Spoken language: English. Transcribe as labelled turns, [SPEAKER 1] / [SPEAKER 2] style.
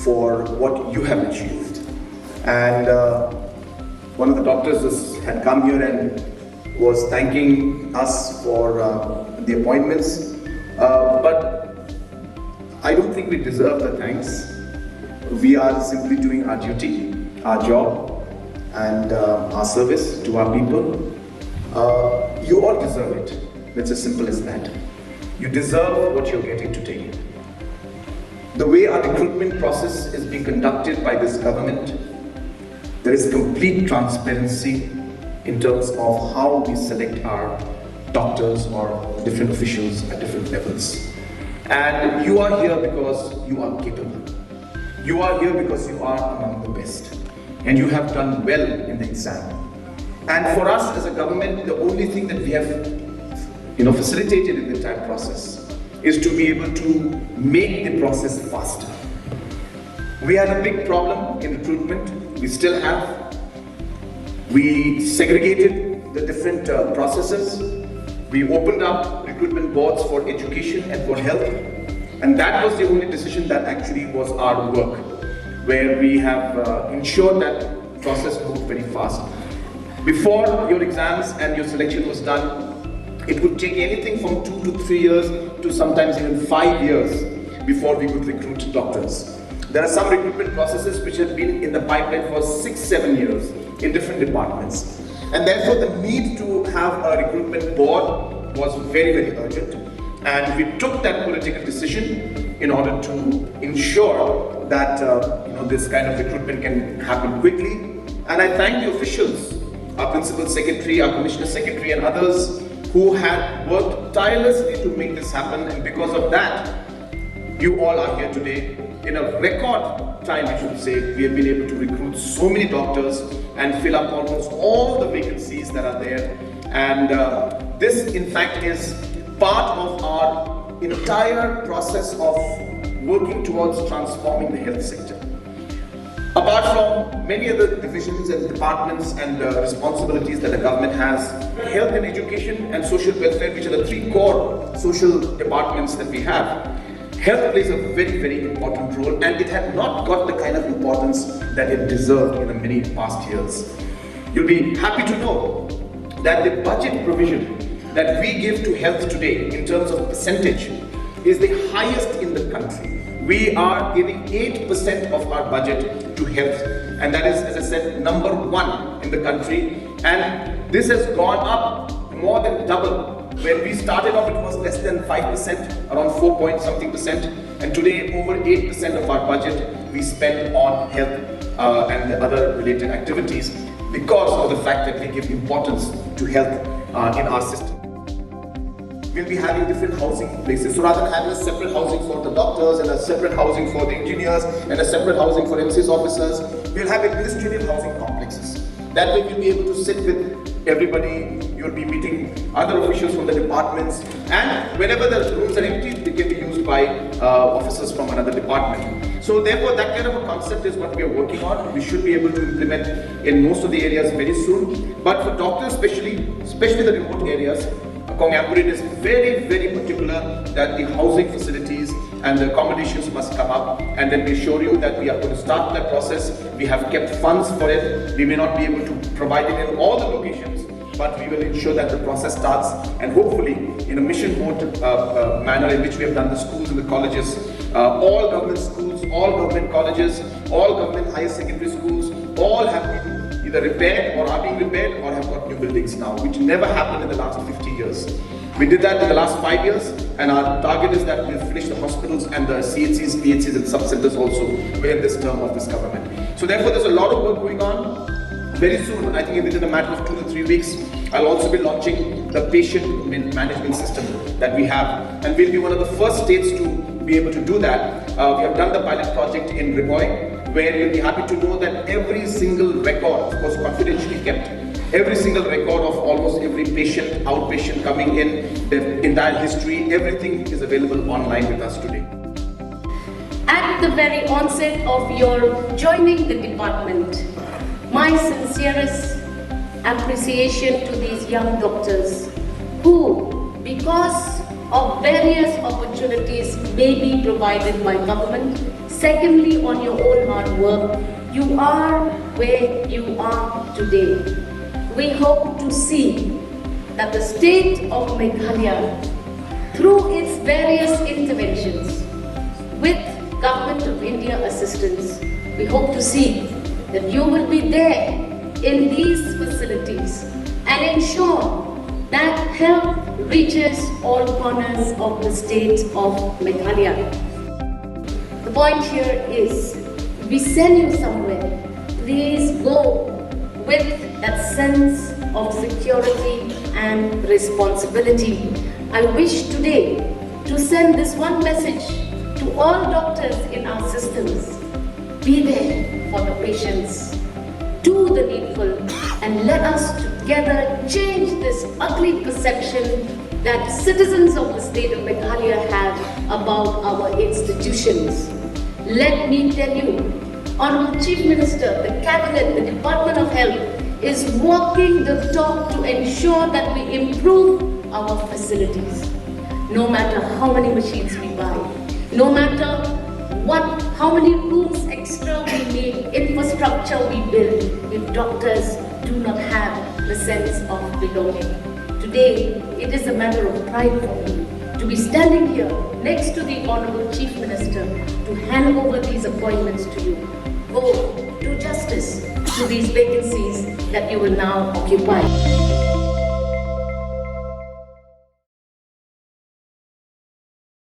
[SPEAKER 1] for what you have achieved. And one of the doctors had come here and was thanking us for the appointments, but I don't think we deserve the thanks. We are simply doing our duty, our job, and our service to our people. You all deserve it. It's as simple as that. You deserve what you're getting today. The way our recruitment process is being conducted by this government, there is complete transparency in terms of how we select our doctors or different officials at different levels. And you are here because you are capable. You are here because you are among the best. And you have done well in the exam. And for us as a government, the only thing that we have facilitated in the entire process is to be able to make the process faster. We had a big problem in recruitment. We still have. We segregated the different processes. We opened up recruitment boards for education and for health. And that was the only decision that actually was our work, where we have ensured that process moved very fast. Before your exams and your selection was done, it would take anything from 2 to 3 years to sometimes even 5 years before we could recruit doctors. There are some recruitment processes which have been in the pipeline for 6-7 years in different departments. And therefore the need to have a recruitment board was very, very urgent. And we took that political decision in order to ensure that this kind of recruitment can happen quickly. And I thank the officials, our Principal Secretary, our Commissioner Secretary and others who had worked tirelessly to make this happen, and because of that, you all are here today. In a record time, I should say, we have been able to recruit so many doctors and fill up almost all the vacancies that are there. And this, in fact, is part of our entire process of working towards transforming the health sector. Apart from many other divisions and departments and responsibilities that the government has, health and education and social welfare, which are the 3 core social departments that we have, health plays a very, very important role, and it had not got the kind of importance that it deserved in the many past years. You'll be happy to know that the budget provision that we give to health today in terms of percentage is the highest in the country. We are giving 8% of our budget to health, and that is, as I said, number 1 in the country. And this has gone up more than double. When we started off, it was less than 5%, around 4 point something percent, and today over 8% of our budget we spend on health and the other related activities because of the fact that we give importance to health in our system. We'll be having different housing places. So rather than having a separate housing for the doctors and a separate housing for the engineers and a separate housing for MCS officers, we'll have administrative housing complexes. That way we'll be able to sit with everybody. You'll be meeting other officials from the departments, and whenever the rooms are empty, they can be used by officers from another department. So therefore that kind of a concept is what we are working on. We should be able to implement in most of the areas very soon. But for doctors, especially the remote areas, Ampareen is very, very particular that the housing facilities and the accommodations must come up, and then we assure you that we are going to start that process. We have kept funds for it. We may not be able to provide it in all the locations, but we will ensure that the process starts, and hopefully in a mission mode manner in which we have done the schools and the colleges, all government schools, all government colleges, all government higher secondary schools, all have been either repaired or are being repaired or have got new buildings now, which never happened in the last 50 years. We did that in the last 5 years, and our target is that we'll finish the hospitals and the CHCs, PHCs and sub-centers also within this term of this government. So therefore there's a lot of work going on. Very soon, I think within a matter of 2 to 3 weeks, I'll also be launching the patient management system that we have, and we'll be one of the first states to be able to do that. We have done the pilot project in Recruitment, where you'll be happy to know that every single record, of course confidentially kept, every single record of almost every patient, outpatient coming in, the entire history, everything is available online with us today.
[SPEAKER 2] At the very onset of your joining the department, my sincerest appreciation to these young doctors who, because of various opportunities may be provided by government, Secondly, on your own hard work, you are where you are today. We hope to see that the state of Meghalaya, through its various interventions, with Government of India assistance, we hope to see that you will be there in these facilities and ensure that help reaches all corners of the state of Meghalaya. The point here is, we send you somewhere, please go with that sense of security and responsibility. I wish today to send this one message to all doctors in our systems. Be there for the patients. Do the needful and let us together change this ugly perception that citizens of the state of Meghalaya have about our institutions. Let me tell you, Honorable Chief Minister, the Cabinet, the Department of Health is walking the talk to ensure that we improve our facilities. No matter how many machines we buy, no matter how many rooms extra we need, infrastructure we build, if doctors do not have the sense of belonging. Today, it is a matter of pride for me to be standing here next to the Honorable Chief Minister to hand over these appointments to you. Go, do justice to these vacancies that you will now occupy.